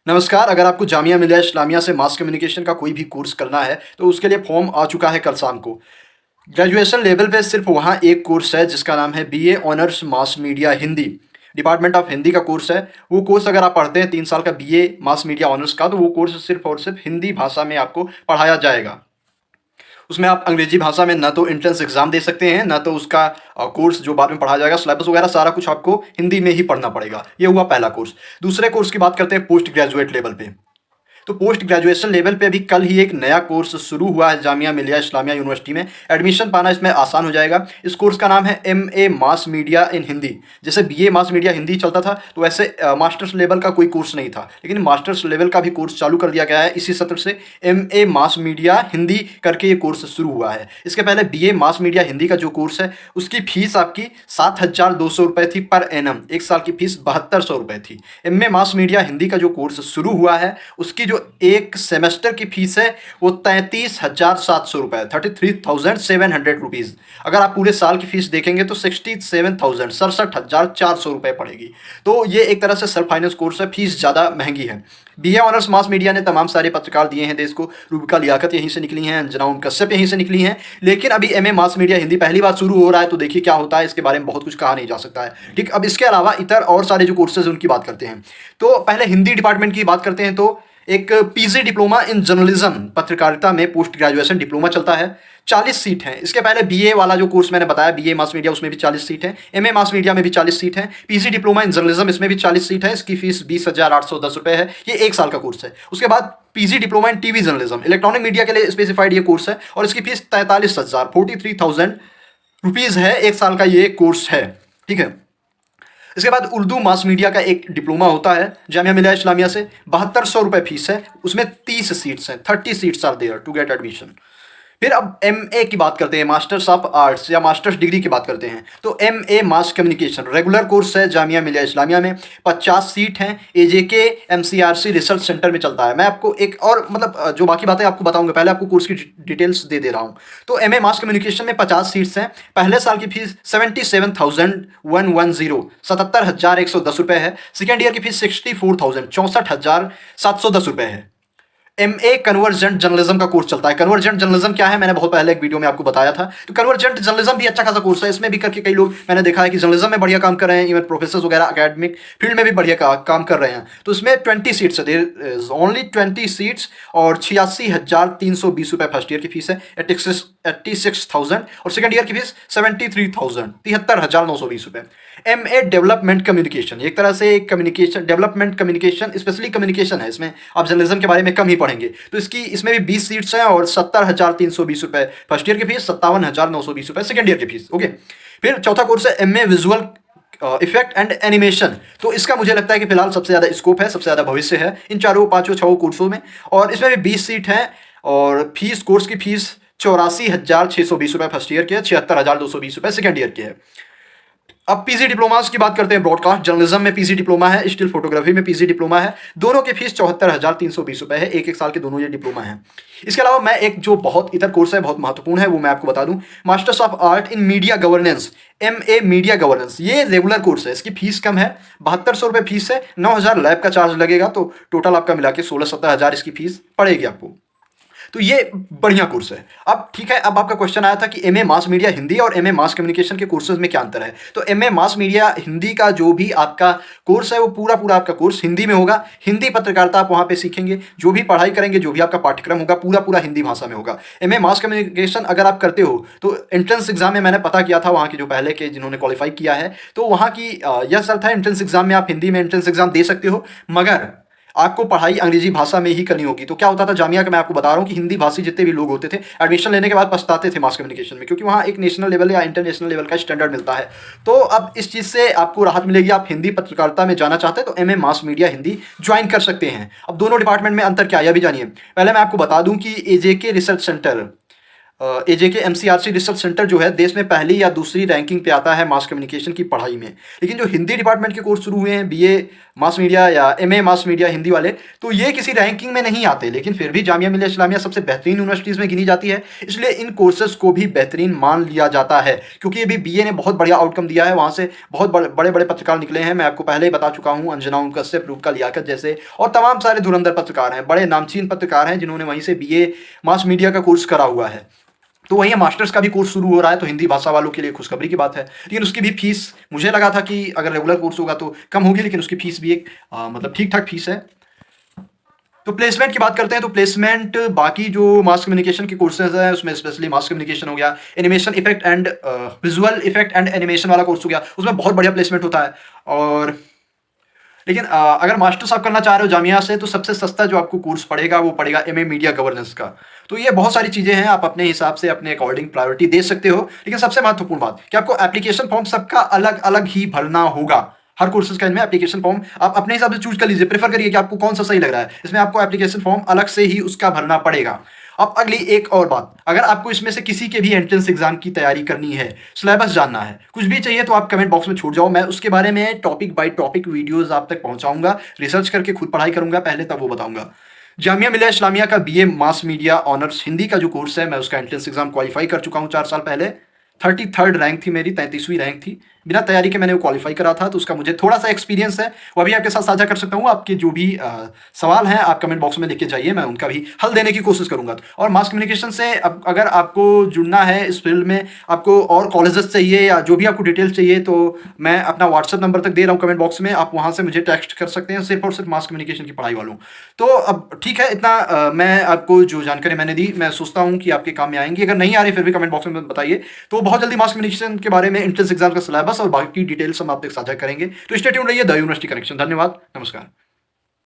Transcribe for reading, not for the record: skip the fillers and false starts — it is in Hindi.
नमस्कार, अगर आपको जामिया मिलिया इस्लामिया से मास कम्युनिकेशन का कोई भी कोर्स करना है, तो उसके लिए फॉर्म आ चुका है कल शाम को। ग्रेजुएशन लेवल पे सिर्फ वहाँ एक कोर्स है जिसका नाम है BA honours mass media Hindi. Department of Hindi का कोर्स है। वो कोर्स अगर आप पढ़ते हैं 3 साल का बीए मास मीडिया ऑनर्स का, तो वो कोर्स सिर्फ और सिर्फ हिंदी भाषा में आपको पढ़ाया जाएगा। उसमें आप अंग्रेजी भाषा में ना तो एंट्रेंस एग्जाम दे सकते हैं, ना तो उसका कोर्स जो बाद में पढ़ाया जाएगा, सिलेबस वगैरह सारा कुछ आपको हिंदी में ही पढ़ना पड़ेगा। ये हुआ पहला कोर्स। दूसरे कोर्स की बात करते हैं पोस्ट ग्रेजुएट लेवल पे। तो पोस्ट ग्रेजुएशन लेवल पे अभी कल ही एक नया कोर्स शुरू हुआ है जामिया मिलिया इस्लामिया यूनिवर्सिटी में। एडमिशन पाना इसमें आसान हो जाएगा। इस कोर्स का नाम है एमए मास मीडिया इन हिंदी। जैसे बीए मास मीडिया हिंदी चलता था, तो वैसे मास्टर्स लेवल का कोई कोर्स नहीं था, लेकिन मास्टर्स लेवल का भी कोर्स चालू कर दिया गया है इसी सत्र से। एमए मास मीडिया हिंदी करके ये कोर्स शुरू हुआ है। इसके पहले बीए मास मीडिया हिंदी का जो कोर्स है, उसकी फीस आपकी 7,200 रुपये थी पर एनम। एक साल की फीस 7,200 रुपये थी। एमए मास मीडिया हिंदी का जो कोर्स शुरू हुआ है, उसकी जो एक सेमेस्टर की फीस है वो 33,700 रुपये, 33,700 रुपीज़। अगर आप पूरे साल की फीस देखेंगे तो 67,000, 67,400 रुपये पड़ेगी। तो ये एक तरह से सेल्फ फाइनेंस कोर्स है, फीस ज़्यादा महंगी है। बीए ऑनर्स मास मीडिया ने तमाम सारे पत्रकार दिए हैं देश को। रूबिका लियाकत यहीं से निकली हैं, अंजना ओम कश्यप यहीं से निकली हैं। लेकिन अभी एमए मास मीडिया हिंदी पहली बार शुरू हो रहा है, तो देखिए क्या होता है। इसके बारे में बहुत कुछ कहा नहीं जा सकता है। ठीक, अब इसके अलावा इतर और सारे जो कोर्सेज हैं उनकी बात करते हैं। तो पहले हिंदी डिपार्टमेंट की बात करते हैं। तो एक पीजी डिप्लोमा इन जर्नलिज्म पत्रकारिता में पोस्ट ग्रेजुएशन डिप्लोमा चलता है। 40 सीट हैं। इसके पहले बीए वाला जो कोर्स मैंने बताया बीए मास मीडिया, उसमें भी 40 सीट है। एमए मास मीडिया में भी 40 सीट है। पीजी डिप्लोमा इन जर्नलिज्म, इसमें भी 40 सीट है। इसकी फीस 20,810 रुपये है। ये एक साल का कोर्स है। उसके बाद PG diploma in TV journalism, electronic media के लिए स्पेसिफाइड ये कोर्स है, और इसकी फीस 43,000 रुपीज़ है। एक साल का ये कोर्स है। ठीक है। इसके बाद उर्दू मास मीडिया का एक डिप्लोमा होता है जामिया मिलिया इस्लामिया से। 7,200 रुपये फीस है। उसमें 30 सीट्स हैं, 30 seats are there to get admission. फिर अब एमए की बात करते हैं, मास्टर्स ऑफ आर्ट्स या मास्टर्स डिग्री की बात करते हैं। तो MA mass communication regular course है जामिया मिलिया इस्लामिया में। 50 सीट हैं। एजेके एमसीआरसी रिसर्च सेंटर में चलता है। मैं आपको एक और जो बाकी बातें आपको बताऊंगा, पहले आपको कोर्स की डिटेल्स दे रहा हूँ। तो एमए मास कम्युनिकेशन में 50 सीट्स हैं। पहले साल की फीस 77,110, 77,110 रुपये है। सेकेंड ईयर की फीस 64,000, 64,710 रुपये है। एमए कन्वर्जेंट जर्नलिज्म का कोर्स चलता है। कन्वर्जेंट जर्नलिज्म क्या है, मैंने बहुत पहले एक वीडियो में आपको बताया था। तो कन्वर्जेंट जर्नलिज्म भी अच्छा खासा कोर्स है। इसमें भी करके कई लोग मैंने देखा है कि जर्नलिज्म में बढ़िया काम कर रहे हैं। इवन प्रोफेसर वगैरह एकेडमिक फील्ड में भी बढ़िया काम कर रहे हैं। तो इसमें 20 सीट्स है, देयर इज ओनली 20 सीट्स, और 86,320 रुपये फर्स्ट ईयर की फीस है। 86,000, और सेकंड ईयर की फीस 73,000, 73,920 रुपये। एमए डेवलपमेंट कम्युनिकेशन, एक तरह से communication development communication, specially communication है। इसमें आप जर्नलिज्म के बारे में कम ही पढ़ेंगे। तो इसमें भी 20 सीट्स हैं, और 70,320 रुपये फर्स्ट ईयर की फीस, 57,920 रुपये सेकंड ईयर की फीस। ओके। फिर चौथा कोर्स है MA visual effect and animation. तो इसका मुझे लगता है कि फिलहाल सबसे ज़्यादा स्कोप है, सबसे ज़्यादा भविष्य है इन चारों पाँचों छः कोर्सों में। और इसमें भी 20 सीट हैं, और फीस कोर्स की फीस 84,620 रुपये फर्स्ट ईयर के है, 76,220 रुपये सेकंड ईयर के है। अब पीजी डिप्लोमास की बात करते हैं। ब्रॉडकास्ट जर्नलिज्म में पीजी डिप्लोमा है, स्टिल फोटोग्राफी में पीजी डिप्लोमा है। दोनों की फीस 74,320 रुपये है। एक एक साल के दोनों ये डिप्लोमा है। इसके अलावा मैं एक जो बहुत इतर कोर्स है, बहुत महत्वपूर्ण है, वो मैं आपको बता दूं। Masters of art in media governance, MA media governance, ये रेगुलर कोर्स है। इसकी फीस कम है, 7,200 रुपये फीस है। 9,000 लैब का चार्ज लगेगा, तो टोटल आपका मिला के 16-17,000 इसकी फीस पड़ेगी आपको। तो ये बढ़िया कोर्स है। अब ठीक है, अब आपका क्वेश्चन आया था कि एमए मास मीडिया हिंदी और एमए मास कम्युनिकेशन के कोर्सेज में क्या अंतर है। तो एमए मास मीडिया हिंदी का जो भी आपका कोर्स है, वो पूरा आपका कोर्स हिंदी में होगा। हिंदी पत्रकारिता आप वहाँ पे सीखेंगे। जो भी पढ़ाई करेंगे, जो भी आपका पाठ्यक्रम होगा, पूरा हिंदी भाषा में होगा। एमए मास कम्युनिकेशन अगर आप करते हो, तो एंट्रेंस एग्जाम में मैंने पता किया था वहाँ के जो पहले के जिन्होंने क्वालिफाई किया है, तो वहाँ की यह सर था एंट्रेंस एग्जाम में आप हिंदी में एंट्रेंस एग्जाम दे सकते हो, मगर आपको पढ़ाई अंग्रेजी भाषा में ही करनी होगी। तो क्या होता था जामिया का, मैं आपको बता रहा हूँ कि हिंदी भाषी जितने भी लोग होते थे, एडमिशन लेने के बाद पछताते थे मास कम्युनिकेशन में, क्योंकि वहाँ एक नेशनल लेवल या इंटरनेशनल लेवल का स्टैंडर्ड मिलता है। तो अब इस चीज़ से आपको राहत मिलेगी। आप हिंदी पत्रकारिता में जाना चाहते हैं तो MA mass media Hindi join कर सकते हैं। अब दोनों डिपार्टमेंट में अंतर क्या है, यह भी जानिए। पहले मैं आपको बता दूँ कि AJK research centre, AJK MCRC research centre जो है, देश में पहली या दूसरी रैंकिंग पे आता है मास कम्युनिकेशन की पढ़ाई में। लेकिन जो हिंदी डिपार्टमेंट के कोर्स शुरू हुए हैं, बीए मास मीडिया या एमए मास मीडिया हिंदी वाले, तो ये किसी रैंकिंग में नहीं आते, लेकिन फिर भी जामिया मिलिया इस्लामिया सबसे बेहतरीन यूनिवर्सिटीज़ में गिनी जाती है, इसलिए इन कोर्सेज को भी बेहतरीन मान लिया जाता है। क्योंकि ये भी बीए ने बहुत बढ़िया आउटकम दिया है, वहाँ से बहुत बड़े बड़े पत्रकार निकले हैं। मैं आपको पहले ही बता चुका हूँ, अंजना उम कश्यप, रूपका लियाकत जैसे और तमाम सारे धुरंधर पत्रकार हैं, बड़े नामचीन पत्रकार हैं जिन्होंने वहीं से बीए मास मीडिया का कोर्स करा हुआ है। तो वहीं मास्टर्स का भी कोर्स शुरू हो रहा है, तो हिंदी भाषा वालों के लिए खुशखबरी की बात है। लेकिन उसकी भी फीस, मुझे लगा था कि अगर रेगुलर कोर्स होगा तो कम होगी, लेकिन उसकी फीस भी एक मतलब ठीक ठाक फीस है। तो प्लेसमेंट की बात करते हैं, तो प्लेसमेंट बाकी जो मास कम्युनिकेशन के कोर्सेज हैं उसमें स्पेशली मास कम्युनिकेशन हो गया, animation effect and visual effect and animation वाला कोर्स हो गया, उसमें बहुत बढ़िया प्लेसमेंट होता है। और लेकिन अगर मास्टर्स आप करना चाह रहे हो जामिया से, तो सबसे सस्ता जो आपको कोर्स पड़ेगा वो पड़ेगा एमए मीडिया गवर्नेंस का। तो ये बहुत सारी चीज़ें हैं, आप अपने हिसाब से अपने अकॉर्डिंग प्रायोरिटी दे सकते हो। लेकिन सबसे महत्वपूर्ण बात कि आपको एप्लीकेशन फॉर्म सबका अलग अलग ही भरना होगा। हर कोर्सेज का इनमें एप्लीकेशन फॉर्म आप अपने हिसाब से चूज कर लीजिए, प्रेफर करिए कि आपको कौन सा सही लग रहा है। इसमें आपको एप्लीकेशन फॉर्म अलग से ही उसका भरना पड़ेगा। अब अगली एक और बात, अगर आपको इसमें से किसी के भी एंट्रेंस एग्जाम की तैयारी करनी है, सिलेबस जानना है, कुछ भी चाहिए, तो आप कमेंट बॉक्स में छूट जाओ, मैं उसके बारे में टॉपिक बाय टॉपिक वीडियोस आप तक पहुंचाऊंगा, रिसर्च करके खुद पढ़ाई करूंगा पहले, तब वो बताऊंगा। जामिया मिलिया इस्लामिया का BA mass media honours Hindi का जो कोर्स है, मैं उसका एंट्रेंस एग्जाम क्वालिफाई कर चुका हूँ 4 साल पहले। 33rd रैंक थी मेरी, 33वीं रैंक थी। बिना तैयारी के मैंने वो क्वालिफाई करा था, तो उसका मुझे थोड़ा सा एक्सपीरियंस है, वो अभी आपके साथ साझा कर सकता हूँ। आपके जो भी सवाल हैं आप कमेंट बॉक्स में लिख के जाइए, मैं उनका भी हल देने की कोशिश करूंगा। और मास कम्युनिकेशन से अगर आपको जुड़ना है इस फील्ड में, आपको और कॉलेजेस चाहिए या जो भी आपको डिटेल्स चाहिए, तो मैं अपना व्हाट्सअप नंबर तक दे रहा हूँ कमेंट बॉक्स में, आप वहाँ से मुझे टेक्स्ट कर सकते हैं, सिर्फ और सिर्फ मास कम्युनिकेशन की पढ़ाई वालों। तो अब ठीक है, इतना मैं आपको जो जानकारी मैंने दी, मैं सोचता हूँ कि आपके काम में आएंगी। अगर नहीं आ रही फिर भी कमेंट बॉक्स में बताइए। तो बहुत जल्दी मास कम्युनिकेशन के बारे में, एंट्रेंस एग्जाम का सिलेबस और बाकी डिटेल्स हम आप तक साझा करेंगे। तो स्टे ट्यून्ड रहिए द यूनिवर्सिटी कनेक्शन। धन्यवाद, नमस्कार।